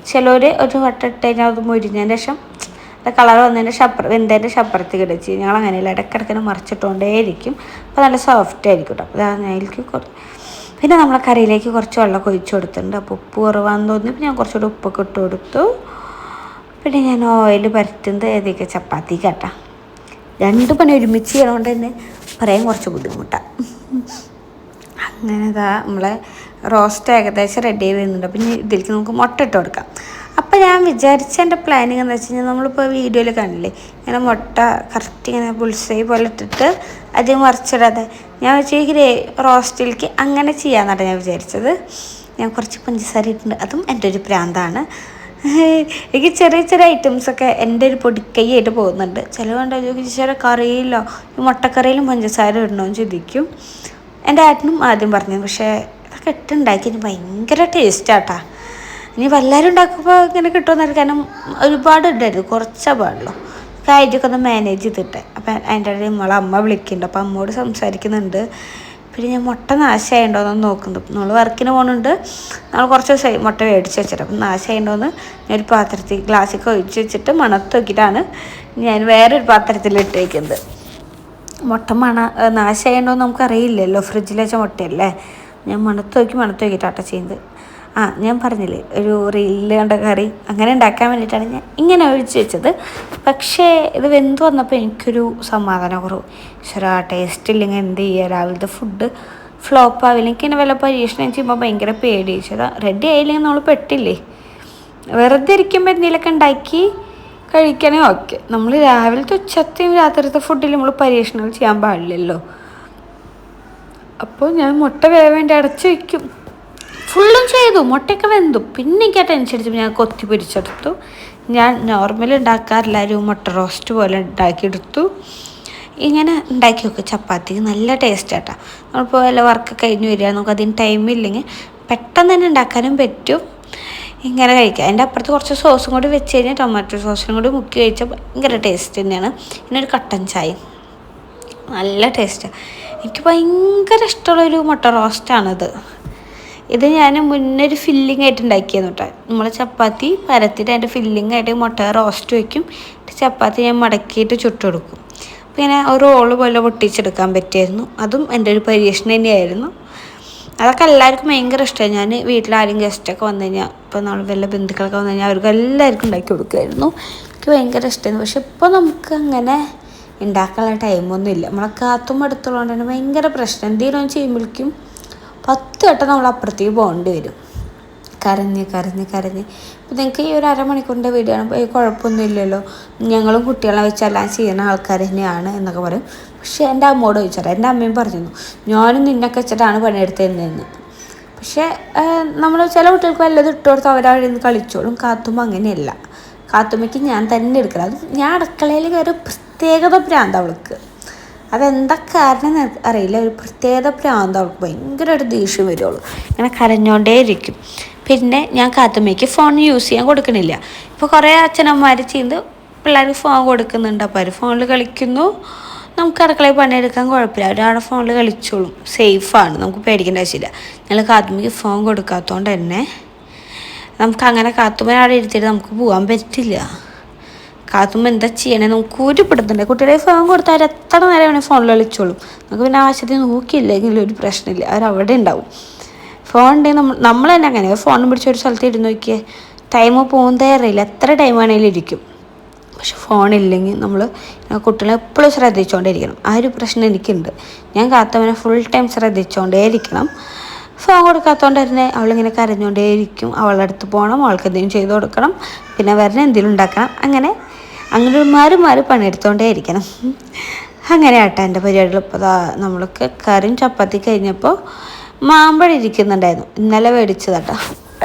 ചിലർ ഒരു വട്ടം ഇട്ട് കഴിഞ്ഞാൽ അത് മൊരിഞ്ഞതിന് ശേഷം കളർ വന്നതിൻ്റെ വെന്തതിൻ്റെ ശപ്പുറത്ത് കിടച്ച്. ഞങ്ങൾ അങ്ങനെയല്ല, ഇടയ്ക്കിടയ്ക്ക് മറിച്ചിട്ടുകൊണ്ടേയിരിക്കും. അപ്പോൾ നല്ല സോഫ്റ്റ് ആയിരിക്കും കേട്ടോ. അപ്പോൾ ഞാൻ അതിലേക്ക് പിന്നെ നമ്മളെ കറിയിലേക്ക് കുറച്ച് വെള്ളം ഒഴിച്ച് കൊടുത്തിട്ടുണ്ട്. അപ്പോൾ ഉപ്പ് കുറവാന്ന് തോന്നി ഞാൻ കുറച്ചുകൂടി ഉപ്പൊക്കെ ഇട്ട് കൊടുത്തു. പിന്നെ ഞാൻ ഓയിൽ പരത്തുന്നത് ഏതൊക്കെ ചപ്പാത്തി കേട്ടോ. 2 പണി ഒരുമിച്ച് ചെയ്യണോണ്ട് തന്നെ പറയാൻ കുറച്ച് ബുദ്ധിമുട്ടാണ്. അങ്ങനെ നമ്മളെ റോസ്റ്റ് ഏകദേശം റെഡി ആയി വരുന്നുണ്ട്. അപ്പം ഇതിലേക്ക് നമുക്ക് മുട്ട ഇട്ട് കൊടുക്കാം. അപ്പം ഞാൻ വിചാരിച്ച എൻ്റെ പ്ലാനിങ് എന്ന് വെച്ച് കഴിഞ്ഞാൽ നമ്മളിപ്പോൾ വീഡിയോയിൽ കാണില്ലേ, ഇങ്ങനെ മുട്ട കറക്റ്റ് ഇങ്ങനെ ബുൾസൈ പോലെ ഇട്ടിട്ട് അത് മറിച്ചിടാതെ ഞാൻ വെച്ച് റോസ്റ്റിലേക്ക് അങ്ങനെ ചെയ്യാമെന്നാണ് ഞാൻ വിചാരിച്ചത്. ഞാൻ കുറച്ച് പഞ്ചസാര ഇട്ടിട്ടുണ്ട്. അതും എൻ്റെ ഒരു പ്രാന്താണ്. എനിക്ക് ചെറിയ ചെറിയ ഐറ്റംസൊക്കെ എൻ്റെ ഒരു പൊടിക്കൈയായിട്ട് പോകുന്നുണ്ട്. ചിലവുണ്ടോ ചില കറിയിലോ ഈ മുട്ടക്കറിയിലും പഞ്ചസാര ഇടണമെന്ന് ചിന്തിക്കും. എൻ്റെ ഏട്ടനും ആദ്യം പറഞ്ഞു, പക്ഷേ അതൊക്കെ ഇട്ടുണ്ടാക്കി ഇനി ഭയങ്കര ടേസ്റ്റാട്ടാ. ഇനി എല്ലാവരും ഉണ്ടാക്കുമ്പോൾ ഇങ്ങനെ കിട്ടുമെന്നറിയാം. കാരണം ഒരുപാട് ഉണ്ടായിരുന്നു, കുറച്ചാ പാടുള്ളൂ. കാര്യമൊക്കെ ഒന്ന് മാനേജ് ചെയ്തിട്ടെ. അപ്പം അതിൻ്റെ ഇടയിൽ നമ്മളെ അമ്മ വിളിക്കുന്നുണ്ട്. അപ്പം അമ്മയോട് സംസാരിക്കുന്നുണ്ട്. പിന്നെ ഞാൻ മുട്ട നാശമായിട്ടുണ്ടോയെന്ന് നോക്കുന്നുണ്ട്. നമ്മൾ വർക്കിന് പോകുന്നുണ്ട്. നമ്മൾ കുറച്ച് ദിവസമായി മുട്ട മേടിച്ച് വെച്ചിട്ട്. അപ്പം നാശമായിട്ടുണ്ടോയെന്ന് ഞാനൊരു പാത്രത്തിൽ ഗ്ലാസ്സിൽ ഒഴിച്ച് വെച്ചിട്ട് മണത്ത് നോക്കിയിട്ടാണ് ഞാൻ വേറൊരു പാത്രത്തിൽ ഇട്ട് വയ്ക്കുന്നത്. മുട്ട നാശമായിട്ടുണ്ടോയെന്ന് നമുക്കറിയില്ലല്ലോ, ഫ്രിഡ്ജിൽ വെച്ച മുട്ടയല്ലേ. ഞാൻ മണത്ത് നോക്കിയിട്ടാട്ടോ ചെയ്യുന്നത്. ഞാൻ പറഞ്ഞില്ലേ ഒരു റീലിൽ കണ്ട കറി അങ്ങനെ ഉണ്ടാക്കാൻ വേണ്ടിയിട്ടാണ് ഞാൻ ഇങ്ങനെ ഒഴിച്ച് വെച്ചത്. പക്ഷേ ഇത് വെന്ത് വന്നപ്പോൾ എനിക്കൊരു സമാധാനം കുറവ്. ഈശ്വരാ, ടേസ്റ്റ് ഇല്ലെങ്കിൽ എന്ത് ചെയ്യുക, രാവിലത്തെ ഫുഡ് ഫ്ലോപ്പ് ആവില്ല. എനിക്കിങ്ങനെ വല്ല പരീക്ഷണം ചെയ്യുമ്പോൾ ഭയങ്കര പേടി. ഈശ്വരാ, റെഡി ആയില്ലെങ്കിൽ നമ്മൾ പെട്ടില്ലേ. വെറുതെ ഇരിക്കുമ്പോൾ എന്തെങ്കിലുമൊക്കെ ഉണ്ടാക്കി കഴിക്കണേ ഓക്കെ. നമ്മൾ രാവിലത്തെ ഉച്ചത്തെയും രാത്രിത്തെ ഫുഡിൽ നമ്മൾ പരീക്ഷണങ്ങൾ ചെയ്യാൻ പാടില്ലല്ലോ. അപ്പോൾ ഞാൻ മുട്ട വേവേണ്ടി അടച്ച് വയ്ക്കും. ഫുള്ളും ചെയ്തു, മുട്ടയൊക്കെ വെന്തു. പിന്നെ എനിക്ക് ആ ടെൻഷൻ അടിച്ചപ്പോൾ ഞാൻ കൊത്തി പൊരിച്ചെടുത്തു. ഞാൻ നോർമലി ഉണ്ടാക്കാറില്ല, ഒരു മുട്ട റോസ്റ്റ് പോലെ ഉണ്ടാക്കിയെടുത്തു. ഇങ്ങനെ ഉണ്ടാക്കി വെക്കും. ചപ്പാത്തിക്ക് നല്ല ടേസ്റ്റ് ആട്ടാ. നമ്മളിപ്പോൾ വല്ല വർക്ക് കഴിഞ്ഞ് വരിക, നമുക്ക് അതിന് ടൈമില്ലെങ്കിൽ പെട്ടെന്ന് തന്നെ ഉണ്ടാക്കാനും പറ്റും. ഇങ്ങനെ കഴിക്കുക. അതിൻ്റെ അപ്പുറത്ത് കുറച്ച് സോസും കൂടി വെച്ച് കഴിഞ്ഞാൽ ടൊമാറ്റോ സോസും കൂടി മുക്കി കഴിച്ചാൽ ഭയങ്കര ടേസ്റ്റ് തന്നെയാണ്. പിന്നെ ഒരു കട്ടൻ ചായ നല്ല ടേസ്റ്റാണ്. എനിക്ക് ഭയങ്കര ഇഷ്ടമുള്ളൊരു മുട്ട റോസ്റ്റാണിത്. ഇത് ഞാൻ മുന്നേ ഒരു ഫില്ലിംഗ് ആയിട്ട് ഉണ്ടാക്കിയെന്ന് കേട്ടോ. നമ്മൾ ചപ്പാത്തി പരത്തിയിട്ട് അതിൻ്റെ ഫില്ലിംഗ് ആയിട്ട് മുട്ട റോസ്റ്റ് വയ്ക്കും. ചപ്പാത്തി ഞാൻ മടക്കിയിട്ട് ചുട്ടെടുക്കും. അപ്പോൾ ഇങ്ങനെ ഒരു റോള് പോലെ പൊട്ടിച്ചെടുക്കാൻ പറ്റിയായിരുന്നു. അതും എൻ്റെ ഒരു പരീക്ഷണം തന്നെയായിരുന്നു. അതൊക്കെ എല്ലാവർക്കും ഭയങ്കര ഇഷ്ടമായി. ഞാൻ വീട്ടിലാരും ഗസ്റ്റൊക്കെ വന്നു കഴിഞ്ഞാൽ, ഇപ്പോൾ നമ്മൾ വല്ല ബന്ധുക്കളൊക്കെ വന്നു കഴിഞ്ഞാൽ അവർക്ക് എല്ലാവർക്കും ഉണ്ടാക്കി കൊടുക്കുമായിരുന്നു. എനിക്ക് ഭയങ്കര ഇഷ്ടമായിരുന്നു. പക്ഷെ ഇപ്പോൾ നമുക്ക് അങ്ങനെ ഉണ്ടാക്കാനുള്ള ടൈമൊന്നും ഇല്ല. നമ്മളെ കാത്തും അടുത്തുള്ളതുകൊണ്ട് തന്നെ ഭയങ്കര പ്രശ്നം. എന്തെങ്കിലും ചെയ്യുമ്പോഴേക്കും 10 വട്ടം നമ്മൾ അപ്പുറത്തേക്ക് പോകേണ്ടി വരും. കരഞ്ഞ് ഇപ്പോൾ നിങ്ങൾക്ക് ഈ ഒരു അരമണിക്കൂറിൻ്റെ വീഡിയോ ആണ്, കുഴപ്പമൊന്നും ഇല്ലല്ലോ, ഞങ്ങളും കുട്ടികളെ വെച്ചെല്ലാം ചെയ്യുന്ന ആൾക്കാർ തന്നെയാണ് എന്നൊക്കെ പറയും. പക്ഷേ എൻ്റെ അമ്മയോട് ചോദിച്ചാൽ എൻ്റെ അമ്മയും പറഞ്ഞിരുന്നു ഞാനും നിന്നൊക്കെ വെച്ചിട്ടാണ് പണിയെടുത്തതെന്ന്. പക്ഷേ നമ്മൾ ചില കുട്ടികൾക്ക് വല്ലതും ഇട്ട് കൊടുത്ത് അവരവിടെ നിന്ന് കളിച്ചോളും. കാത്തുമ്പോൾ അങ്ങനെയല്ല. കാത്തുമ്മയ്ക്ക് ഞാൻ തന്നെ എടുക്കണം. അത് ഞാൻ അടുക്കളയിൽ കയറി പ്രത്യേകത ഭ്രാന്ത് അവൾക്ക്. അതെന്താ കാരണം അറിയില്ല, ഒരു പ്രത്യേകത ഭ്രാന്ത് അവൾക്ക്. ഭയങ്കരമായിട്ട് ദേഷ്യം വരുള്ളൂ. ഇങ്ങനെ കരഞ്ഞോണ്ടേ ഇരിക്കും. പിന്നെ ഞാൻ കാത്തുമ്മയ്ക്ക് ഫോൺ യൂസ് ചെയ്യാൻ കൊടുക്കണില്ല. ഇപ്പോൾ കുറേ അച്ഛനമ്മമാർ ചെയ്യുന്നത് പിള്ളേർക്ക് ഫോൺ കൊടുക്കുന്നുണ്ട്. അപ്പോൾ അവർ ഫോണിൽ കളിക്കുന്നു. നമുക്ക് അടുക്കളയിൽ പണിയെടുക്കാൻ കുഴപ്പമില്ല, അവരവിടെ ഫോണിൽ കളിച്ചോളും. സേഫാണ്, നമുക്ക് പേടിക്കേണ്ട ആവശ്യമില്ല. ഞങ്ങൾ കാത്തുമ്മയ്ക്ക് ഫോൺ കൊടുക്കാത്തതുകൊണ്ട് തന്നെ നമുക്ക് അങ്ങനെ കാത്തുമ്മ അവിടെ ഇരുത്തിയിട്ട് നമുക്ക് പോകാൻ പറ്റില്ല. കാത്തുമ്പോൾ എന്താ ചെയ്യണേ നമുക്ക് ഒരു പിടുത്തുണ്ട്. കുട്ടികളെ ഫോൺ കൊടുത്താൽ അവർ എത്ര നേരം വേണേൽ ഫോണിൽ കളിച്ചോളും. നമുക്ക് പിന്നെ ആവശ്യത്തിന് നോക്കിയില്ലെങ്കിലും ഒരു പ്രശ്നമില്ല, അവരവിടെ ഉണ്ടാവും. ഫോൺ ഉണ്ടെങ്കിൽ നമ്മൾ തന്നെ അങ്ങനെ ഫോണും പിടിച്ച് ഒരു സ്ഥലത്ത് ഇരുന്ന് നോക്കിയേ ടൈം പോകുന്നതേ അറിയില്ല, എത്ര ടൈം ആണെങ്കിലും ഇരിക്കും. പക്ഷെ ഫോണില്ലെങ്കിൽ നമ്മൾ കുട്ടികളെ എപ്പോഴും ശ്രദ്ധിച്ചുകൊണ്ടേയിരിക്കണം. ആ ഒരു പ്രശ്നം എനിക്കുണ്ട്. ഞാൻ കാത്തവനെ ഫുൾ ടൈം ശ്രദ്ധിച്ചുകൊണ്ടേ ഇരിക്കണം. ഫോൺ കൊടുക്കാത്തതുകൊണ്ട് തന്നെ അവളിങ്ങനെ കരഞ്ഞുകൊണ്ടേയിരിക്കും. അവളുടെ അടുത്ത് പോകണം, അവൾക്ക് എന്തെങ്കിലും ചെയ്ത് കൊടുക്കണം, പിന്നെ വരണ എന്തെങ്കിലും ഉണ്ടാക്കണം. അങ്ങനെ മാറി പണിയെടുത്തുകൊണ്ടേ ഇരിക്കണം. അങ്ങനെ ആട്ടെ എൻ്റെ പരിപാടികൾ. ഇപ്പോൾ നമ്മൾക്ക് കറിയും ചപ്പാത്തി കഴിഞ്ഞപ്പോൾ മാമ്പഴം ഇരിക്കുന്നുണ്ടായിരുന്നു. ഇന്നലെ മേടിച്ചതാട്ടോ.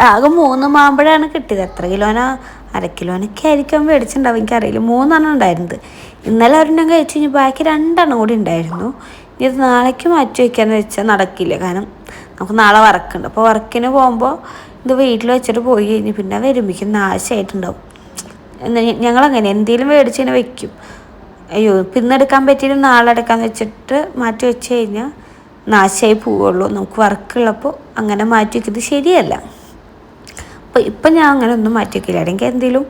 ആകെ 3 മാമ്പഴമാണ് കിട്ടിയത്. എത്ര കിലോനാ, 1/2 കിലോനൊക്കെ ആയിരിക്കും മേടിച്ചിട്ടുണ്ടാവും, എനിക്കറിയില്ല. 3 ഉണ്ടായിരുന്നത്. ഇന്നലെ ഒരെണ്ണം കഴിച്ച് കഴിഞ്ഞ് ബാക്കി 2 കൂടി ഉണ്ടായിരുന്നു. ഇനി ഇത് നാളേക്ക് മാറ്റി വയ്ക്കാന്ന് വെച്ചാൽ നടക്കില്ല. കാരണം നമുക്ക് നാളെ വർക്കുണ്ട്. അപ്പോൾ വർക്കിന് പോകുമ്പോൾ ഇത് വീട്ടിൽ വെച്ചിട്ട് പോയി കഴിഞ്ഞ് പിന്നെ വരുമ്പോഴേക്കും നാശമായിട്ടുണ്ടാവും. ഞങ്ങളങ്ങനെ എന്തെങ്കിലും മേടിച്ചതിനെ വെക്കും. അയ്യോ പിന്നെടുക്കാൻ പറ്റിയിട്ട് നാളെ എടുക്കാമെന്ന് വെച്ചിട്ട് മാറ്റി വെച്ച് കഴിഞ്ഞാൽ നാശമായി പോവുള്ളൂ. നമുക്ക് വർക്കുള്ളപ്പോൾ അങ്ങനെ മാറ്റി വയ്ക്കുന്നത് ശരിയല്ല. അപ്പോൾ ഇപ്പം ഞാൻ അങ്ങനെ ഒന്നും മാറ്റി വയ്ക്കില്ല. അല്ലെങ്കിൽ എന്തെങ്കിലും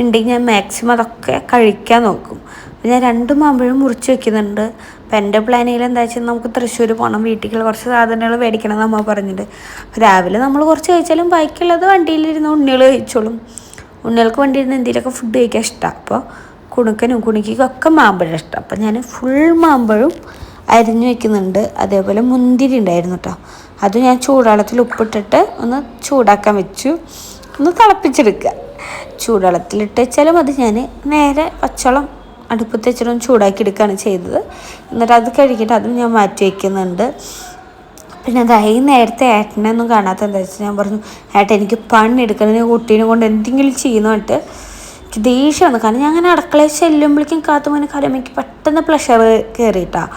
ഉണ്ടെങ്കിൽ ഞാൻ മാക്സിമം അതൊക്കെ കഴിക്കാൻ നോക്കും. അപ്പോൾ ഞാൻ 2 മാമ്പഴം മുറിച്ച് വെക്കുന്നുണ്ട്. അപ്പോൾ എൻ്റെ പ്ലാനിൽ എന്താ വെച്ചാൽ നമുക്ക് തൃശ്ശൂർ പോകണം, വീട്ടിൽ കുറച്ച് സാധനങ്ങൾ മേടിക്കണം എന്ന് അമ്മ പറഞ്ഞിട്ട്. രാവിലെ നമ്മൾ കുറച്ച് കഴിച്ചാലും ബാക്കിയുള്ളത് വണ്ടിയിലിരുന്ന് ഉണ്ണികൾ കഴിച്ചോളും. ഉണ്ണികൾക്ക് വണ്ടിയിരുന്ന് എന്തെങ്കിലുമൊക്കെ ഫുഡ് കഴിക്കാൻ ഇഷ്ടമാണ്. അപ്പോൾ കുണിക്കൊക്കെ മാമ്പഴം ഇഷ്ടം. അപ്പോൾ ഞാൻ ഫുൾ മാമ്പഴം അരിഞ്ഞു വയ്ക്കുന്നുണ്ട്. അതേപോലെ മുന്തിരി ഉണ്ടായിരുന്നു കേട്ടോ. അത് ഞാൻ ചൂടുവെള്ളത്തിൽ ഉപ്പിട്ടിട്ട് ഒന്ന് ചൂടാക്കാൻ വെച്ചു, ഒന്ന് തിളപ്പിച്ചെടുക്കുക. ചൂടുവെള്ളത്തിലിട്ട് വെച്ചാലും അത് ഞാൻ നേരെ പച്ചവെള്ളം അടുപ്പത്ത് വെച്ചിട്ടൊന്ന് ചൂടാക്കി എടുക്കുകയാണ് ചെയ്തത്. എന്നിട്ട് അത് കഴുകിയിട്ട് അതും ഞാൻ മാറ്റി വയ്ക്കുന്നുണ്ട്. പിന്നെ അതായി നേരത്തെ ഏട്ടനെ ഒന്നും കാണാത്ത എന്താ വെച്ചാൽ ഞാൻ പറഞ്ഞു ഏട്ടൻ എനിക്ക് പണിയെടുക്കണം, കുട്ടീനെ കൊണ്ട് എന്തെങ്കിലും ചെയ്യുന്നതായിട്ട് എനിക്ക് ദേഷ്യമാണ്. കാരണം ഞാൻ അങ്ങനെ അടുക്കളയിൽ ചെല്ലുമ്പോഴേക്കും കാത്തുമ്മനെ കാര്യം എനിക്ക് പെട്ടെന്ന് പ്ലഷർ കയറിയിട്ടാണ്.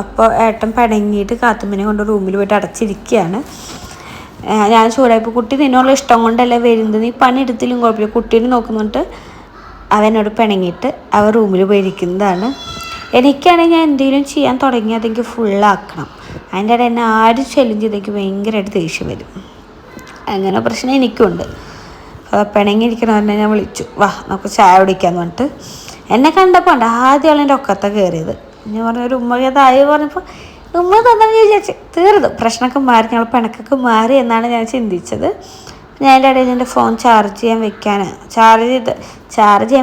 അപ്പോൾ ഏട്ടൻ പിണങ്ങിയിട്ട് കാത്തുമ്മനെ കൊണ്ട് റൂമിൽ പോയിട്ട് അടച്ചിരിക്കുകയാണ്. ഞാൻ ചൂടായപ്പോൾ കുട്ടി നിന്നുള്ള ഇഷ്ടം കൊണ്ടല്ല വരുന്നത്, നീ പണിയെടുത്തിലും കുഴപ്പമില്ല, കുട്ടീനെ നോക്കുന്നുണ്ട് അവനോട് പിണങ്ങിയിട്ട് അവൻ റൂമിൽ പോയിരിക്കുന്നതാണ്. എനിക്കാണെങ്കിൽ ഞാൻ എന്തെങ്കിലും ചെയ്യാൻ തുടങ്ങി അതെനിക്ക് ഫുള്ളാക്കണം. അതിൻ്റെ ഇടയിൽ എന്നെ ആരും ചൊല്ലും ചെയ്തെനിക്ക് ഭയങ്കരമായിട്ട് ദേഷ്യം വരും. അങ്ങനെ പ്രശ്നം എനിക്കുണ്ട്. അപ്പോൾ പിണങ്ങിയിരിക്കണമെന്ന് ഞാൻ വിളിച്ചു, വാ നമുക്ക് ചായ കുടിക്കാമെന്ന് പറഞ്ഞിട്ട്. എന്നെ കണ്ടപ്പോൾ ഉണ്ട് ആദ്യം ആളെൻ്റെ ഒക്കത്തെ കയറിയത്. ഞാൻ പറഞ്ഞു ഒരു ഉമ്മ അതായി പറഞ്ഞപ്പോൾ ഉമ്മ തന്നെന്ന് വിചാരിച്ചു തീർന്നു. പ്രശ്നമൊക്കെ മാറി, ഞങ്ങൾ പിണക്കൊക്കെ മാറി എന്നാണ് ഞാൻ ചിന്തിച്ചത്. ഞാൻ എൻ്റെ ഇടയിൽ എൻ്റെ ഫോൺ ചാർജ് ചെയ്യാൻ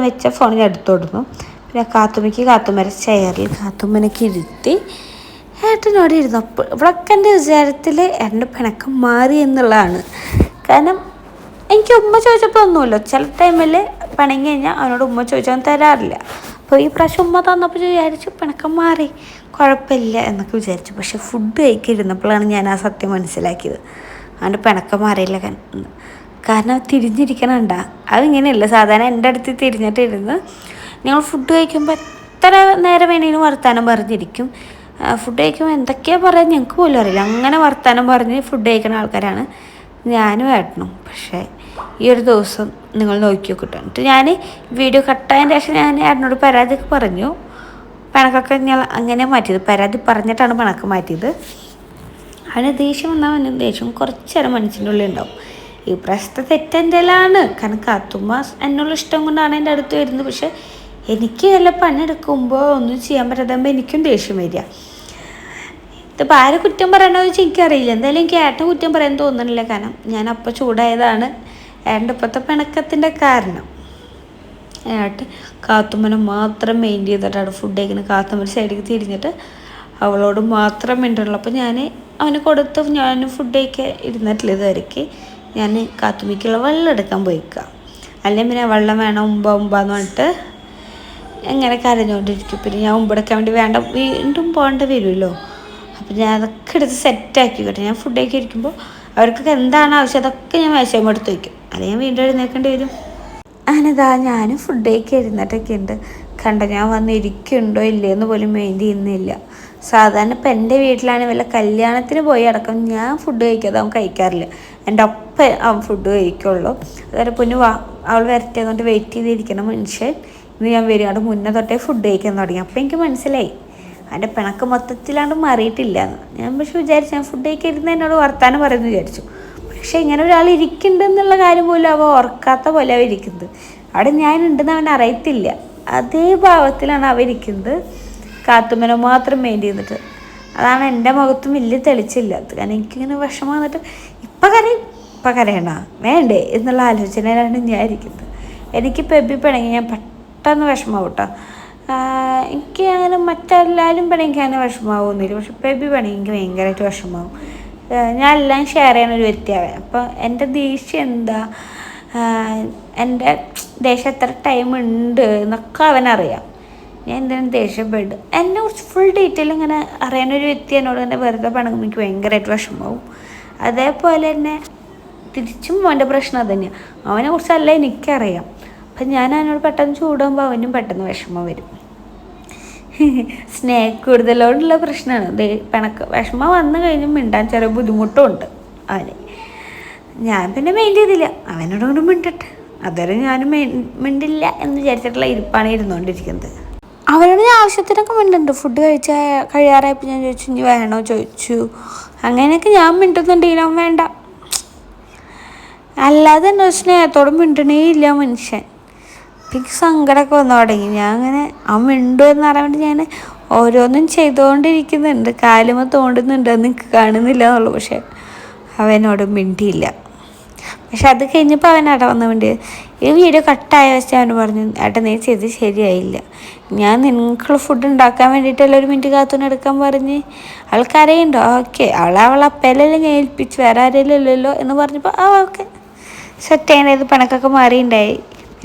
വെച്ച ഫോൺ ഞാൻ എടുത്തോടുന്നു. പിന്നെ കാത്തുമ്മയുടെ ചെയറിൽ കാത്തുമ്മനൊക്കെ ഇരുത്തി ഏട്ടനോട് ഇരുന്നപ്പോൾ ഇവിടെയൊക്കെ എൻ്റെ വിചാരത്തിൽ എൻ്റെ പിണക്കം മാറി എന്നുള്ളതാണ്. കാരണം എനിക്ക് ഉമ്മ ചോദിച്ചപ്പോൾ ഒന്നുമില്ല. ചില ടൈമിൽ പിണങ്ങി കഴിഞ്ഞാൽ അവനോട് ഉമ്മ ചോദിച്ചാൽ തരാറില്ല. അപ്പോൾ ഈ പ്രാവശ്യം ഉമ്മ തന്നപ്പോൾ വിചാരിച്ചു പിണക്കം മാറി, കുഴപ്പമില്ല എന്നൊക്കെ വിചാരിച്ചു. പക്ഷെ ഫുഡ് കഴിക്കിരുന്നപ്പോഴാണ് ഞാൻ ആ സത്യം മനസ്സിലാക്കിയത്. അവൻ്റെ പിണക്കം മാറിയില്ല. കാരണം തിരിഞ്ഞിരിക്കണണ്ട അതിങ്ങനെയല്ല. സാധാരണ എൻ്റെ അടുത്ത് തിരിഞ്ഞിട്ടിരുന്ന് ഞങ്ങൾ ഫുഡ് കഴിക്കുമ്പോൾ എത്ര നേരം വേണമെങ്കിലും വർത്താനം പറഞ്ഞിരിക്കും. ഫുഡ് കഴിക്കുമ്പോൾ എന്തൊക്കെയാണ് പറയാൻ ഞങ്ങൾക്ക് പോലും അറിയില്ല. അങ്ങനെ വർത്താനം പറഞ്ഞ് ഫുഡ് കഴിക്കുന്ന ആൾക്കാരാണ് ഞാനും ഏട്ടനും. പക്ഷേ ഈ ഒരു ദിവസം നിങ്ങൾ നോക്കി നോക്കിട്ടോ. എന്നിട്ട് ഞാൻ വീഡിയോ കട്ടായതിൻ്റെ ശേഷം ഞാൻ ഏട്ടനോട് പരാതിയൊക്കെ പറഞ്ഞു. പിണക്കൊക്കെ ഞാൻ അങ്ങനെ മാറ്റിയത്, പരാതി പറഞ്ഞിട്ടാണ് പിണക്ക് മാറ്റിയത്. അവന് ദേഷ്യം വന്നാൽ അവന് ദേഷ്യം കുറച്ച് നേരം മനസ്സിൻ്റെ ഉള്ളിൽ ഉണ്ടാവും. ഈ പ്രശ്നത്തെ തെറ്റെൻ്റെലാണ്. കാരണം കാത്തുമ്മ എന്നുള്ള ഇഷ്ടം കൊണ്ടാണ് എൻ്റെ അടുത്ത് വരുന്നത്. പക്ഷെ എനിക്ക് വല്ല പണിയെടുക്കുമ്പോൾ ഒന്നും ചെയ്യാൻ പറ്റാതാകുമ്പോൾ എനിക്കും ദേഷ്യം വരിക. ഇതിപ്പോൾ ആരെ കുറ്റം പറയണമെന്ന് വെച്ചാൽ എനിക്കറിയില്ല. എന്തായാലും എനിക്ക് ഏട്ടൻ കുറ്റം പറയാൻ തോന്നണില്ല. കാരണം ഞാൻ അപ്പോൾ ചൂടായതാണ് ഏട്ടൻ്റെ ഇപ്പോഴത്തെ പിണക്കത്തിൻ്റെ കാരണം. ഏട്ടൻ കാത്തുമ്മനെ മാത്രം മെയിൻ ചെയ്തിട്ടാണ് ഫുഡ് കഴിക്കുന്നത്. കാത്തുമ്മ സൈഡിലേക്ക് തിരിഞ്ഞിട്ട് അവളോട് മാത്രം മിണ്ടുള്ളൂ. അപ്പോൾ ഞാൻ അവന് കൊടുത്ത് ഞാൻ ഫുഡ് കഴിക്കാൻ ഇരുന്നിട്ടില്ല. ഇതുവരയ്ക്ക് ഞാൻ കാത്തുമ്മയ്ക്കുള്ള വെള്ളം എടുക്കാൻ പോയിക്കുക. അല്ലെങ്കിൽ പിന്നെ വെള്ളം വേണം ഉമ്പാന്ന് പറഞ്ഞിട്ട് എങ്ങനെ കരഞ്ഞുകൊണ്ടിരിക്കും. പിന്നെ ഞാൻ ഉമ്പെടുക്കാൻ വേണ്ടി വീണ്ടും പോകേണ്ടി വരുമല്ലോ. അപ്പം ഞാൻ അതൊക്കെ എടുത്ത് സെറ്റാക്കി കേട്ടോ. ഞാൻ ഫുഡ് കഴിക്കാൻ ഇരിക്കുമ്പോൾ അവർക്കൊക്കെ എന്താണ് ആവശ്യം അതൊക്കെ ഞാൻ മേശയും എടുത്ത് വയ്ക്കും. അല്ലെങ്കിൽ ഞാൻ വീണ്ടും എഴുന്നേൽക്കേണ്ടി വരും. അങ്ങനെതാ ഞാനും ഫുഡ് കഴിക്കാൻ ഇരുന്നിട്ടൊക്കെ ഉണ്ട്. കണ്ട ഞാൻ വന്നിരിക്കുന്നുണ്ടോ ഇല്ലയെന്ന് പോലും മെയിൻ ചെയ്യുന്നില്ല. സാധാരണ ഇപ്പം എൻ്റെ വീട്ടിലാണ് വല്ല കല്യാണത്തിന് പോയി അടക്കം ഞാൻ ഫുഡ് കഴിക്കാതെ അവൻ കഴിക്കാറില്ല. എൻ്റെ ഒപ്പം അവൻ ഫുഡ് കഴിക്കുള്ളൂ. അതുപോലെ പിന്നെ അവൾ വരട്ടിയതുകൊണ്ട് വെയിറ്റ് ചെയ്തിരിക്കണം മനുഷ്യൻ. ഇന്ന് ഞാൻ വരികയാണ് മുന്നേ തൊട്ടേ ഫുഡ് കഴിക്കാൻ തുടങ്ങി. അപ്പോൾ എനിക്ക് മനസ്സിലായി അതിൻ്റെ പിണക്ക് മൊത്തത്തിലാണ്ട് മാറിയിട്ടില്ല എന്ന്. ഞാൻ പക്ഷെ വിചാരിച്ചു ഞാൻ ഫുഡ് കഴിക്കരുന്ന് എന്നോട് വർത്താനം പറയുമെന്ന് വിചാരിച്ചു. പക്ഷെ ഇങ്ങനെ ഒരാൾ ഇരിക്കുന്നുണ്ടെന്നുള്ള കാര്യം പോലും അവ ഓർക്കാത്ത പോലെ അവ ഇരിക്കുന്നത്. അവിടെ ഞാനുണ്ടെന്ന് അവൻ അറിയത്തില്ല. അതേ ഭാവത്തിലാണ് അവ ഇരിക്കുന്നത്. കാത്തുമ്മനെ മാത്രം മെയിൻ ചെയ്തിട്ട്. അതാണ് എൻ്റെ മുഖത്തും വലിയ തെളിച്ചില്ലാത്തത്. കാരണം എനിക്കിങ്ങനെ വിഷമം വന്നിട്ട് ഇപ്പം കരയണ വേണ്ടേ എന്നുള്ള ആലോചനയിലാണ് ഞാൻ ഇരിക്കുന്നത്. എനിക്ക് പെബി പിണങ്ങി ഞാൻ പെട്ടെന്ന് വിഷമാവും കേട്ടോ. എനിക്ക് അങ്ങനെ മറ്റെല്ലാവരും പിണങ്ങി അങ്ങനെ വിഷമാവുന്നില്ല. പക്ഷെ പെബി പിണങ്ങി എനിക്ക് ഭയങ്കരമായിട്ട് വിഷമാവും. ഞാൻ എല്ലാം ഷെയർ ചെയ്യാൻ ഒരു വ്യക്തിയാവേ. അപ്പോൾ എൻ്റെ ദേഷ്യം എന്താ, എൻ്റെ ദേഷ്യം എത്ര ടൈം ഉണ്ട് എന്നൊക്കെ അവനറിയാം. ഞാൻ എന്തിനും ദേഷ്യപ്പെടും. എന്നെ കുറിച്ച് ഫുൾ ഡീറ്റെയിൽ ഇങ്ങനെ അറിയാനൊരു വ്യക്തി എന്നോട് തന്നെ വെറുതെ പിണങ്ങുമ്പോൾ എനിക്ക് ഭയങ്കരമായിട്ട് വിഷമാവും. അതേപോലെ തന്നെ തിരിച്ചും അവൻ്റെ പ്രശ്നം അത് തന്നെയാണ്. അവനെ കുറിച്ചല്ല എനിക്കറിയാം. അപ്പം ഞാൻ അവനോട് പെട്ടെന്ന് ചൂടാകുമ്പോൾ അവനും പെട്ടെന്ന് വിഷമം വരും. സ്നേഹം കൂടുതലോടുള്ള പ്രശ്നമാണ്. വിഷമം വന്നു കഴിഞ്ഞ് മിണ്ടാൻ ചെറിയ ബുദ്ധിമുട്ടും ഉണ്ട് അവന്. ഞാൻ പിന്നെ മെയിൻ ചെയ്തില്ല. അവനോടൊന്നും മിണ്ടട്ടെ, അതുവരെ ഞാനും മിണ്ടില്ല എന്ന് വിചാരിച്ചിട്ടുള്ള ഇരിപ്പാണ് ഇരുന്നുകൊണ്ടിരിക്കുന്നത്. അവരോട് ഞാൻ ആവശ്യത്തിനൊക്കെ മിണ്ടുന്നുണ്ട്. ഫുഡ് കഴിയാറായപ്പോൾ ഞാൻ ചോദിച്ചു ഇനി വേണോ ചോദിച്ചു. അങ്ങനെയൊക്കെ ഞാൻ മിണ്ടുന്നുണ്ടെങ്കിലും അവൻ വേണ്ട. അല്ലാതെ തന്നെ സ്നേഹത്തോടെ മിണ്ടണേ ഇല്ല മനുഷ്യൻ. എനിക്ക് സങ്കടമൊക്കെ വന്നു തുടങ്ങി. ഞാൻ അങ്ങനെ അവൻ മിണ്ടു എന്ന് പറയാൻ വേണ്ടി ഞാൻ ഓരോന്നും ചെയ്തുകൊണ്ടിരിക്കുന്നുണ്ട്. കാലുമ തോണ്ടുന്നുണ്ട്, അത് നിങ്ങൾക്ക് കാണുന്നില്ല എന്നുള്ളൂ. പക്ഷെ അവനോട് മിണ്ടിയില്ല. പക്ഷെ അത് കഴിഞ്ഞപ്പോൾ അവൻ അവിടെ വന്ന വേണ്ടി ഈ വീഡിയോ കട്ടായ വെച്ചാൽ അവന് പറഞ്ഞു ഏട്ടാ നീ ചെയ്ത് ശരിയായില്ല. ഞാൻ നിങ്ങൾക്കുള്ള ഫുഡ് ഉണ്ടാക്കാൻ വേണ്ടിയിട്ടല്ല ഒരു മിനിറ്റ് കാത്തുനിന്ന് എടുക്കാൻ പറഞ്ഞ്. ആൾക്കാരെയുണ്ടോ ഓക്കെ അവളെ അപ്പേലെല്ലാം ഞാൻ ഏൽപ്പിച്ചു വേറെ ആരെങ്കിലും ഇല്ലല്ലോ എന്ന് പറഞ്ഞപ്പോൾ ഓക്കെ സെറ്റ് ചെയ്യണത്. പിണക്കൊക്കെ മാറിയിട്ടുണ്ടായി.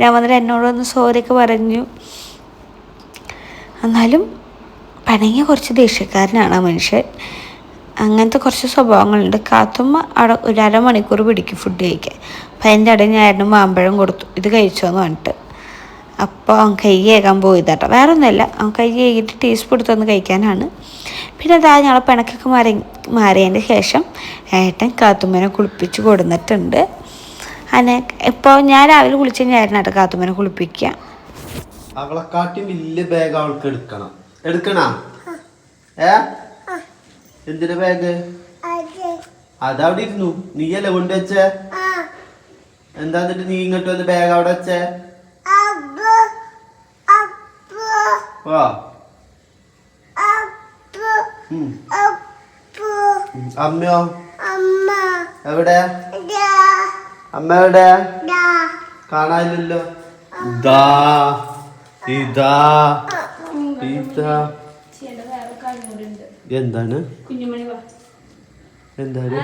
ഞാൻ വന്നിട്ട് എന്നോടൊന്ന് സോറിയൊക്കെ പറഞ്ഞു. എന്നാലും പിണങ്ങിയ കുറച്ച് ദേഷ്യക്കാരനാണ് ആ മനുഷ്യൻ. അങ്ങനത്തെ കുറച്ച് സ്വഭാവങ്ങളുണ്ട്. കാത്തുമ്മ അവിടെ ഒരു അരമണിക്കൂർ പിടിക്കും ഫുഡ് കഴിക്കാൻ. അപ്പം അതിൻ്റെ ഇടയിൽ ഞാൻ ആയിരുന്നു മാമ്പഴം കൊടുത്തു, ഇത് കഴിച്ചോന്ന് പറഞ്ഞിട്ട്. അപ്പോൾ അവൻ കൈ കഴുകാൻ പോയതാട്ടോ, വേറെ ഒന്നുമല്ല. അവൻ കൈ കഴുകിയിട്ട് ടീസ്പൂൺ എടുത്തൊന്ന് കഴിക്കാനാണ്. പിന്നെ അതാ ഞങ്ങളെ പിണക്കൊക്കെ മാറിയതിൻ്റെ ശേഷം ഏട്ടൻ കാത്തുമ്മനെ കുളിപ്പിച്ച് കൊടുന്നിട്ടുണ്ട്. അങ്ങനെ ഇപ്പോൾ ഞാൻ രാവിലെ കുളിച്ച് കഴിഞ്ഞാൽ കാത്തുമ്മനെ കുളിപ്പിക്കുക. അവളെക്കാട്ടി വലിയ ബാഗ് അവൾക്ക് എടുക്കണ എന്തിന്റെ ബാഗ് അതവിടെ ഇരുന്നു. നീയല്ലേ കൊണ്ടുവച്ചേ? എന്താ എന്നിട്ട് നീ ഇങ്ങോട്ട് വന്ന് ബാഗ് അവിടെ വെച്ചേ? അമ്മയോ എവിടെ? അമ്മ എവിടെ? കാണാനില്ലല്ലോ. ഇതാ ഇതാ ഇതാ എന്താണ് എന്താണ്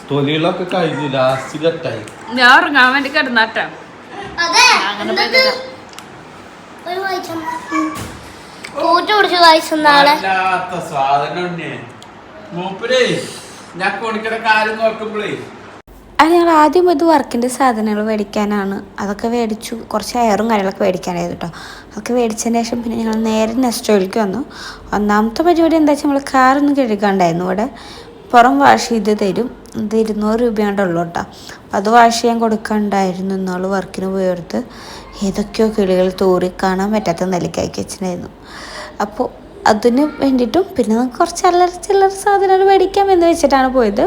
തൊലികളൊക്കെ കഴിഞ്ഞു. ലാസ്റ്റ് കട്ടായി. ഞാൻ ഉറങ്ങാൻ വേണ്ടി കിടന്നാട്ടാ. കുടിച്ചു കഴിച്ചു നാളെ അത് ഞങ്ങൾ ആദ്യം ഇത് വർക്കിൻ്റെ സാധനങ്ങൾ മേടിക്കാനാണ്. അതൊക്കെ മേടിച്ചു. കുറച്ച് എയറും കാര്യങ്ങളൊക്കെ മേടിക്കാനായിരുന്നു കേട്ടോ. അതൊക്കെ മേടിച്ചതിന് ശേഷം പിന്നെ ഞങ്ങൾ നേരെ നെസ്റ്റോയിലേക്ക് വന്നു. ഒന്നാമത്തെ പരിപാടി എന്താ വെച്ചാൽ നമ്മൾ കാറൊന്നും കഴുകാണ്ടായിരുന്നു. ഇവിടെ പുറം വാഷ് ചെയ്ത് തരും. ഇത് 200 രൂപയാണ്ടുള്ളൂ കേട്ടോ. അപ്പോൾ അത് വാഷ് ചെയ്യാൻ കൊടുക്കാനുണ്ടായിരുന്നു. ഇന്നാൾ വർക്കിന് പോയെടുത്ത് ഏതൊക്കെയോ കിളികൾ തൂറി കാണാൻ പറ്റാത്ത നിലയ്ക്കാക്കി വെച്ചിട്ടുണ്ടായിരുന്നു. അപ്പോൾ അതിന് വേണ്ടിയിട്ടും പിന്നെ നമുക്ക് കുറച്ച് ചില്ലറ സാധനങ്ങൾ മേടിക്കാം എന്ന് വെച്ചിട്ടാണ് പോയത്.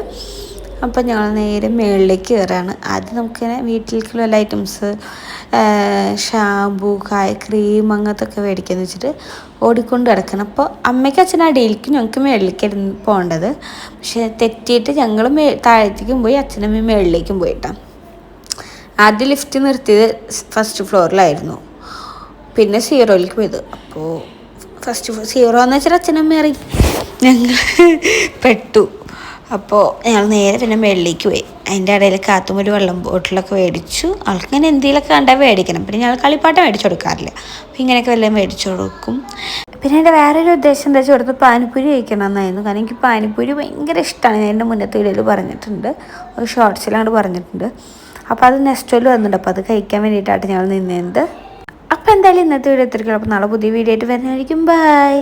അപ്പോൾ ഞങ്ങൾ നേരെ മുകളിലേക്ക് കയറാണ്. ആദ്യം നമുക്കിങ്ങനെ വീട്ടിലേക്കുള്ള എല്ലാ ഐറ്റംസ് ഷാമ്പൂ ക്രീം അങ്ങനത്തെ ഒക്കെ മേടിക്കാന്ന് വെച്ചിട്ട് ഓടിക്കൊണ്ട് കിടക്കണം. അപ്പോൾ അമ്മയ്ക്ക് അച്ഛൻ അടിയിലേക്കും ഞങ്ങൾക്ക് മുകളിലേക്കായിരുന്നു പോകേണ്ടത്. പക്ഷെ തെറ്റിയിട്ട് ഞങ്ങൾ താഴത്തേക്കും പോയി, അച്ഛനമ്മയും മുകളിലേക്കും പോയിട്ടാ. ആദ്യം ലിഫ്റ്റ് നിർത്തിയത് ഫസ്റ്റ് ഫ്ലോറിലായിരുന്നു, പിന്നെ 0യിലേക്ക് പോയത്. അപ്പോൾ ഫസ്റ്റ് 0 എന്ന് വെച്ചാൽ അച്ഛനമ്മ ഇറങ്ങി, ഞങ്ങൾ പെട്ടു. അപ്പോൾ ഞങ്ങൾ നേരെ പിന്നെ മുകളിലേക്ക് പോയി. അതിൻ്റെ ഇടയിൽ കാത്തും ഒരു വെള്ളം ബോട്ടിലൊക്കെ മേടിച്ചു. ആൾക്ക് ഇങ്ങനെ എന്തെങ്കിലുമൊക്കെ കണ്ടാൽ മേടിക്കണം. പിന്നെ ഞങ്ങൾ കളിപ്പാട്ടം മേടിച്ചു കൊടുക്കാറില്ല. അപ്പോൾ ഇങ്ങനെയൊക്കെ വല്ലതും മേടിച്ചു കൊടുക്കും. പിന്നെ എൻ്റെ വേറൊരു ഉദ്ദേശം എന്താ വെച്ചാൽ ഇവിടുത്തെ പാനിപ്പൂരി കഴിക്കണം എന്നായിരുന്നു. കാരണം എനിക്ക് പാനിപ്പൂരി ഭയങ്കര ഇഷ്ടമാണ്. ഞാൻ എൻ്റെ മുന്നത്തെ വീഡിയോയിൽ പറഞ്ഞിട്ടുണ്ട്, ഒരു ഷോർട്സിലാണ് പറഞ്ഞിട്ടുണ്ട്. അപ്പോൾ അത് നെസ്റ്റോയിൽ വന്നിട്ടുണ്ട്. അപ്പോൾ അത് കഴിക്കാൻ വേണ്ടിയിട്ടാണ് ഞങ്ങൾ നിന്നത്. അപ്പോൾ എന്തായാലും ഇന്നത്തെ വീഡിയോ എത്തിരിക്കണം. അപ്പോൾ നാളെ പുതിയ വീഡിയോ ആയിട്ട് വരുന്നതായിരിക്കും. ബൈ.